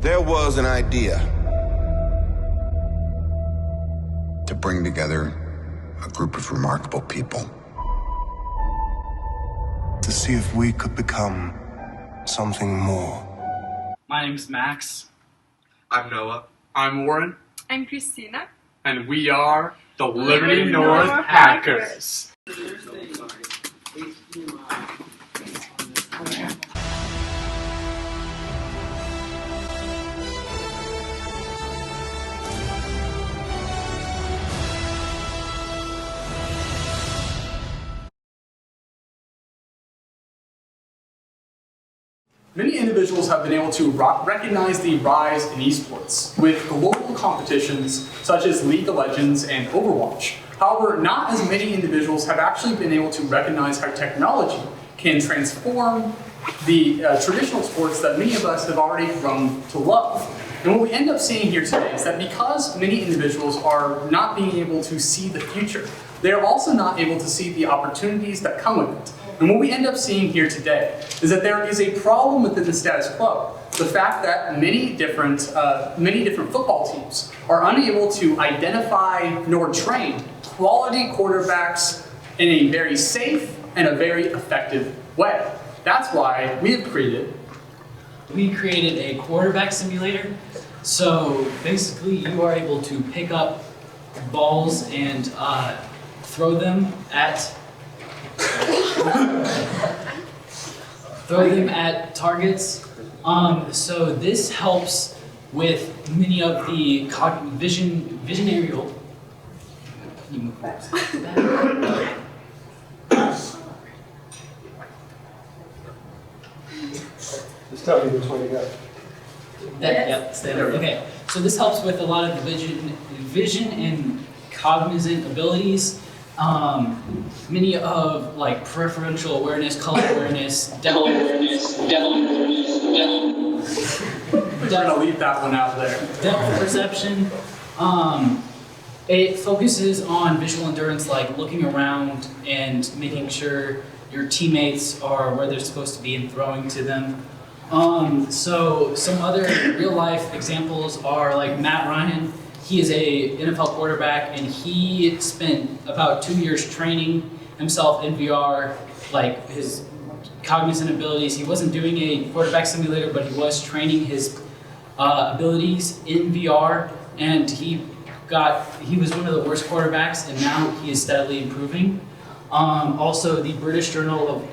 There was an idea to bring together a group of remarkable people. To see if we could become something more. My name's Max. I'm Noah. I'm Warren. I'm Christina. And we are the Liberty North Hackers. Many individuals have been able to recognize the rise in esports with global competitions such as League of Legends and Overwatch. However, not as many individuals have actually been able to recognize how technology can transform the traditional sports that many of us have already grown to love. And what we end up seeing here today is that because many individuals are not being able to see the future, they are also not able to see the opportunities that come with it. And what we end up seeing here today is that there is a problem within the status quo. The fact that many different football teams are unable to identify nor train quality quarterbacks in a very safe and a very effective way. That's why we created a quarterback simulator. So basically you are able to pick up balls and throw them at targets. So this helps with many of the visionary. Just tell me which way to go. Yep, stay there. Okay. So this helps with a lot of the vision and cognizant abilities. Many of like preferential awareness, color awareness, depth awareness. We're gonna leave that one out there. Depth perception. It focuses on visual endurance, like looking around and making sure your teammates are where they're supposed to be and throwing to them. So some other real life examples are like Matt Ryan. He is a NFL quarterback, and he spent about 2 years training himself in VR, like his cognizant abilities. He wasn't doing a quarterback simulator, but he was training his abilities in VR, and he was one of the worst quarterbacks, and now he is steadily improving. Also, the British Journal of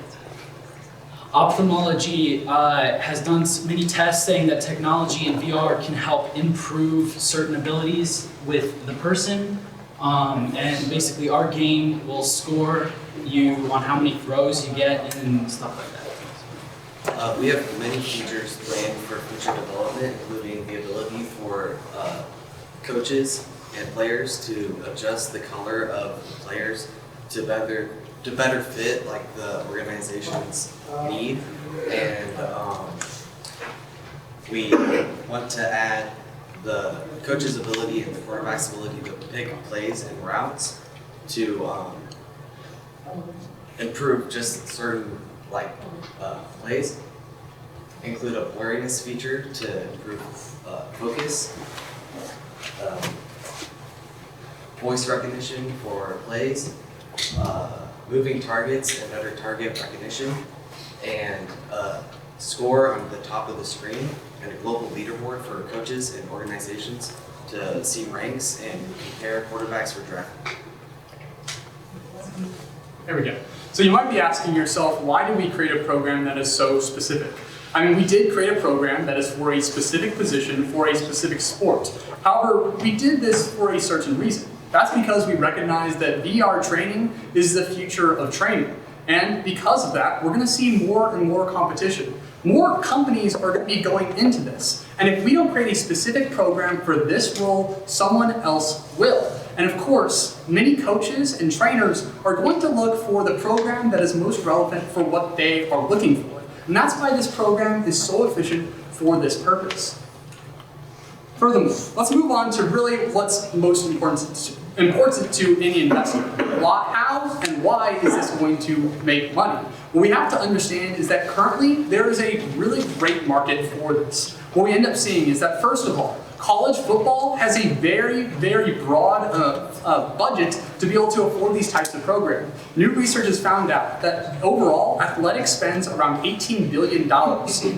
Ophthalmology has done many tests saying that technology in VR can help improve certain abilities with the person. And basically our game will score you on how many throws you get and stuff like that. We have many features planned for future development, including the ability for coaches and players to adjust the color of the players to better fit like the organization's need, and we want to add the coach's ability and the quarterback's ability to pick plays and routes to improve just certain plays. Include a blurriness feature to improve focus, voice recognition for plays, moving targets and better target recognition, and score on the top of the screen, and a global leaderboard for coaches and organizations to see ranks and compare quarterbacks for draft. There we go. So you might be asking yourself, why did we create a program that is so specific? I mean, we did create a program that is for a specific position, for a specific sport. However, we did this for a certain reason. That's because we recognize that VR training is the future of training. And because of that, we're gonna see more and more competition. More companies are gonna be going into this. And if we don't create a specific program for this role, someone else will. And of course, many coaches and trainers are going to look for the program that is most relevant for what they are looking for. And that's why this program is so efficient for this purpose. Furthermore, let's move on to really what's most important to any investor. How and why is this going to make money? What we have to understand is that currently there is a really great market for this. what we end up seeing is that, first of all, college football has a very, very broad budget to be able to afford these types of programs. New research has found out that overall, athletics spends around $18 billion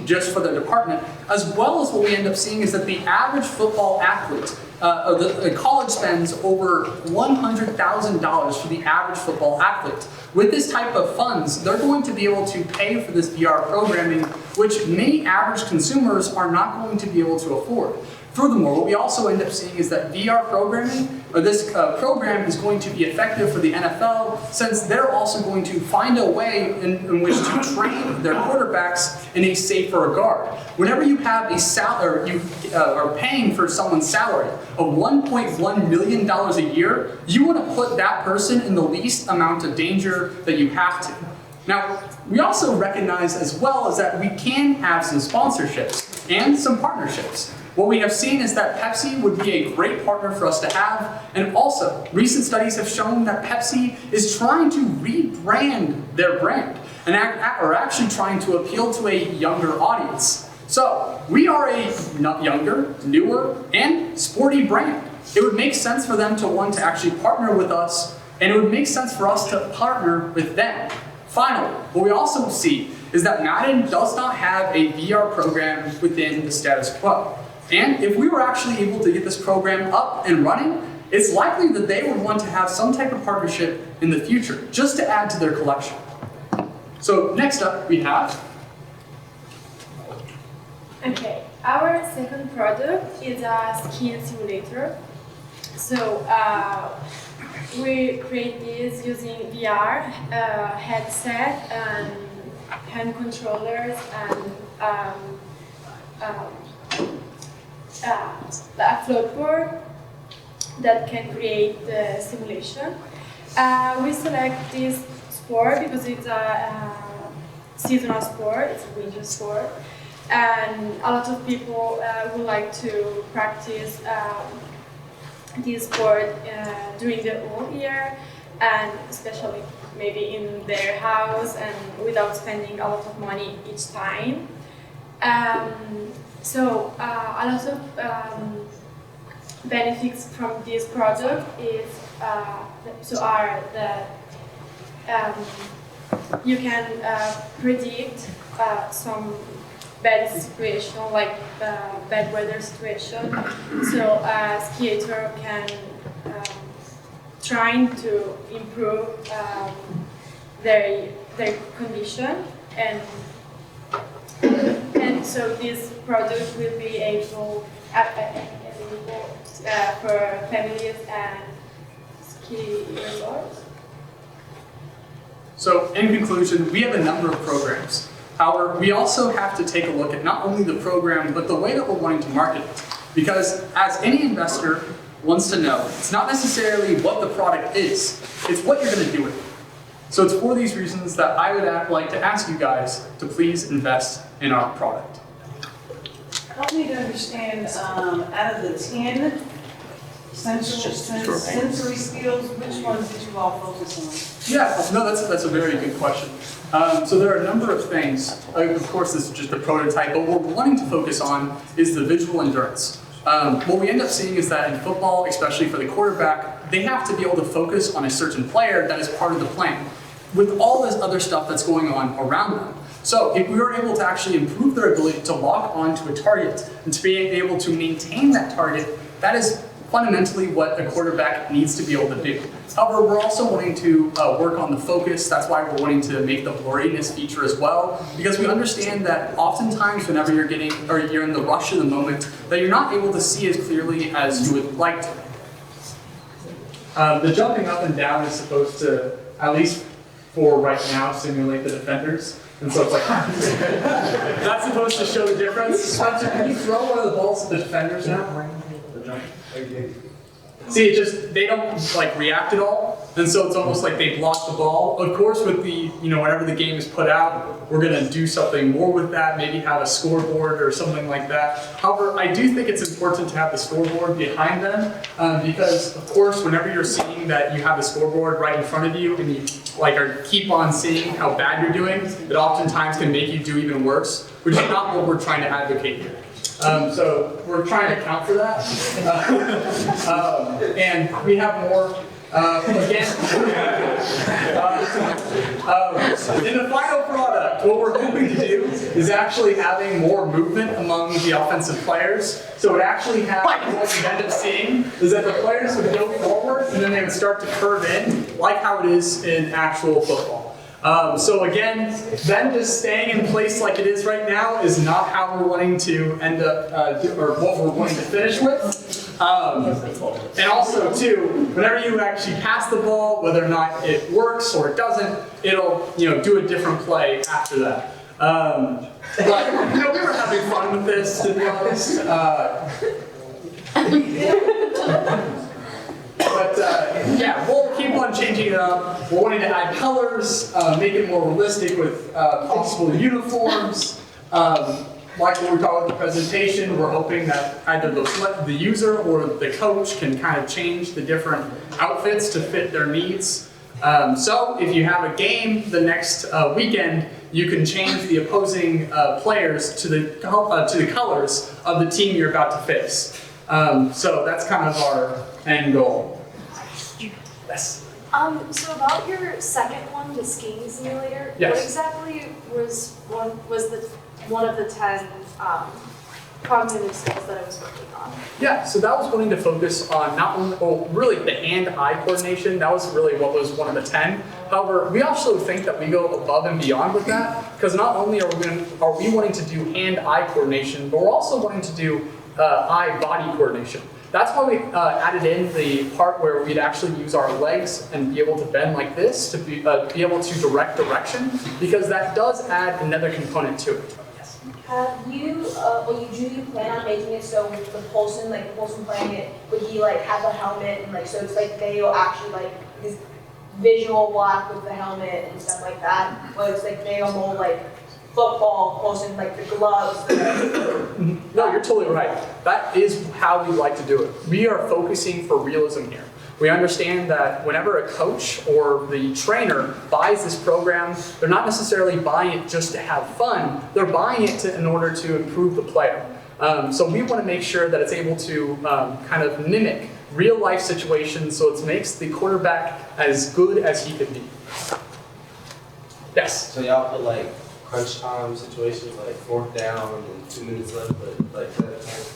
just for their department, as well as what we end up seeing is that the average football athlete, or the college spends over $100,000 for the average football athlete. With this type of funds, they're going to be able to pay for this VR programming, which many average consumers are not going to be able to afford. Furthermore, what we also end up seeing is that VR programming, or this program is going to be effective for the NFL, since they're also going to find a way in which to train their quarterbacks in a safer regard. Whenever you have a salary, you are paying for someone's salary of $1.1 million a year, you want to put that person in the least amount of danger that you have to. Now, we also recognize as well is that we can have some sponsorships and some partnerships. What we have seen is that Pepsi would be a great partner for us to have, and also, recent studies have shown that Pepsi is trying to rebrand their brand, and are actually trying to appeal to a younger audience. So, we are a younger, newer, and sporty brand. It would make sense for them to want to actually partner with us, and it would make sense for us to partner with them. Finally, what we also see is that Madden does not have a VR program within the status quo. And if we were actually able to get this program up and running, it's likely that they would want to have some type of partnership in the future, just to add to their collection. So next up we have... Okay, our second product is a skiing simulator. So we create this using VR, headset, and hand controllers, and a floatboard that can create the simulation. We select this sport because it's a seasonal sport, it's a winter sport, and a lot of people would like to practice this sport during the whole year, and especially maybe in their house and without spending a lot of money each time. So a lot of benefits from this product is you can predict some bad situation, like bad weather situation. So a skier can trying to improve their condition, and so this product will be able for families and ski resorts. So in conclusion, we have a number of programs. However, we also have to take a look at not only the program, but the way that we're wanting to market it. Because as any investor wants to know, it's not necessarily what the product is, it's what you're going to do with it. So it's for these reasons that I would like to ask you guys to please invest in our product. Help me to understand, out of the 10 sensory skills, which ones did you all focus on? Yeah, no, that's a very good question. So there are a number of things. Of course, this is just a prototype, but what we're wanting to focus on is the visual endurance. What we end up seeing is that in football, especially for the quarterback, they have to be able to focus on a certain player that is part of the plan, with all this other stuff that's going on around them. So if we were able to actually improve their ability to lock onto a target and to be able to maintain that target, that is fundamentally what a quarterback needs to be able to do. However, we're also wanting to work on the focus. That's why we're wanting to make the blurriness feature as well, because we understand that oftentimes whenever you're in the rush of the moment, that you're not able to see as clearly as you would like to. The jumping up and down is supposed to, at least for right now, simulate the defenders. And so it's like, that's supposed to show the difference. Spencer, can you throw one of the balls at the defenders now? See, they don't like react at all, and so it's almost like they block the ball. Of course, with the, whenever the game is put out, we're gonna do something more with that, maybe have a scoreboard or something like that. However, I do think it's important to have the scoreboard behind them, because of course, whenever you're seeing that you have the scoreboard right in front of you, and you keep on seeing how bad you're doing, it oftentimes can make you do even worse, which is not what we're trying to advocate here. So we're trying to account for that. And we have more, again, in the final product, what we're hoping to do is actually having more movement among the offensive players. So it actually has, what you end up seeing is that the players would go forward and then they would start to curve in, like how it is in actual football. So again, then just staying in place like it is right now is not how we're wanting to end up, or what we're wanting to finish with. And also too, whenever you actually pass the ball, whether or not it works or it doesn't, it'll do a different play after that. But we were having fun with this, to be honest. But yeah, we'll keep on changing it up. We're wanting to add colors, make it more realistic with possible uniforms. Like what we talked about in the presentation, we're hoping that either the user or the coach can kind of change the different outfits to fit their needs. So if you have a game the next weekend, you can change the opposing players to the colors of the team you're about to face. So that's kind of our end goal. Yes. So about your second one, the skiing simulator, yes. What exactly was one of the 10 cognitive skills that I was working on? Yeah, so that was going to focus on not only, well, really the hand-eye coordination. That was really what was one of the 10. However, we also think that we go above and beyond with that, because not only are we wanting to do hand-eye coordination, but we're also wanting to do eye-body coordination. That's why we added in the part where we'd actually use our legs and be able to bend like this to be able to direct direction, because that does add another component to it. Yes. Have you, do you plan on making it so the person playing it, would he like have a helmet and like, so it's like they'll actually like this visual block with the helmet and stuff like that, or it's like they'll more like football, posting like the gloves. No, you're totally right. That is how we like to do it. We are focusing for realism here. We understand that whenever a coach or the trainer buys this program, they're not necessarily buying it just to have fun. They're buying it in order to improve the player. So we want to make sure that it's able to kind of mimic real life situations, so it makes the quarterback as good as he could be. Yes? So y'all put like crunch time situations, like 4th down and 2 minutes left, but like that type?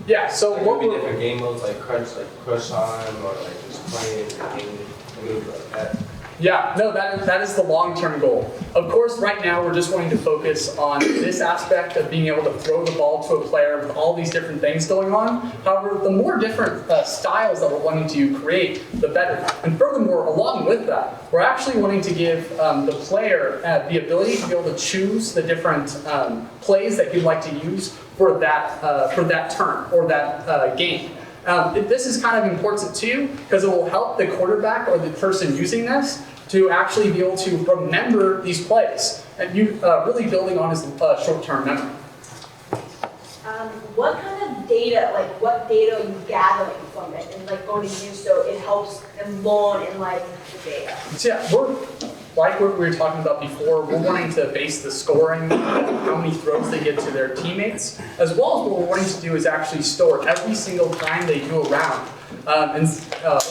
Yeah, so like what would be different game modes, like crunch time, or like just playing a game move like that? Yeah, no, that is the long-term goal. Of course, right now we're just wanting to focus on this aspect of being able to throw the ball to a player with all these different things going on. However, the more different styles that we're wanting to create, the better. And furthermore, along with that, we're actually wanting to give the player the ability to be able to choose the different plays that you'd like to use for that turn or that game. This is kind of important too, because it will help the quarterback or the person using this to actually be able to remember these plays, and really building on his short-term memory. What kind of data, what data are you gathering from it and going to use so it helps them learn in the data? So yeah, we're like what we were talking about before, we're wanting to base the scoring on how many throws they get to their teammates, as well as what we're wanting to do is actually store every single time they do a round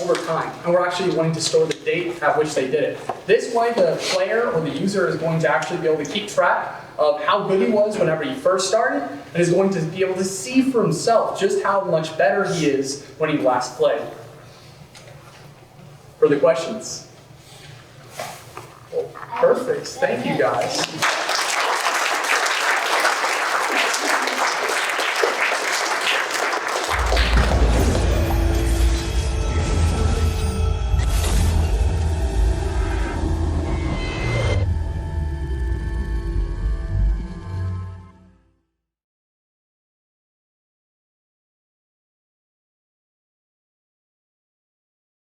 over time. And we're actually wanting to store the date at which they did it. This way the player or the user is going to actually be able to keep track of how good he was whenever he first started, and is going to be able to see for himself just how much better he is when he last played. Further questions? Well, perfect. Thank you, guys.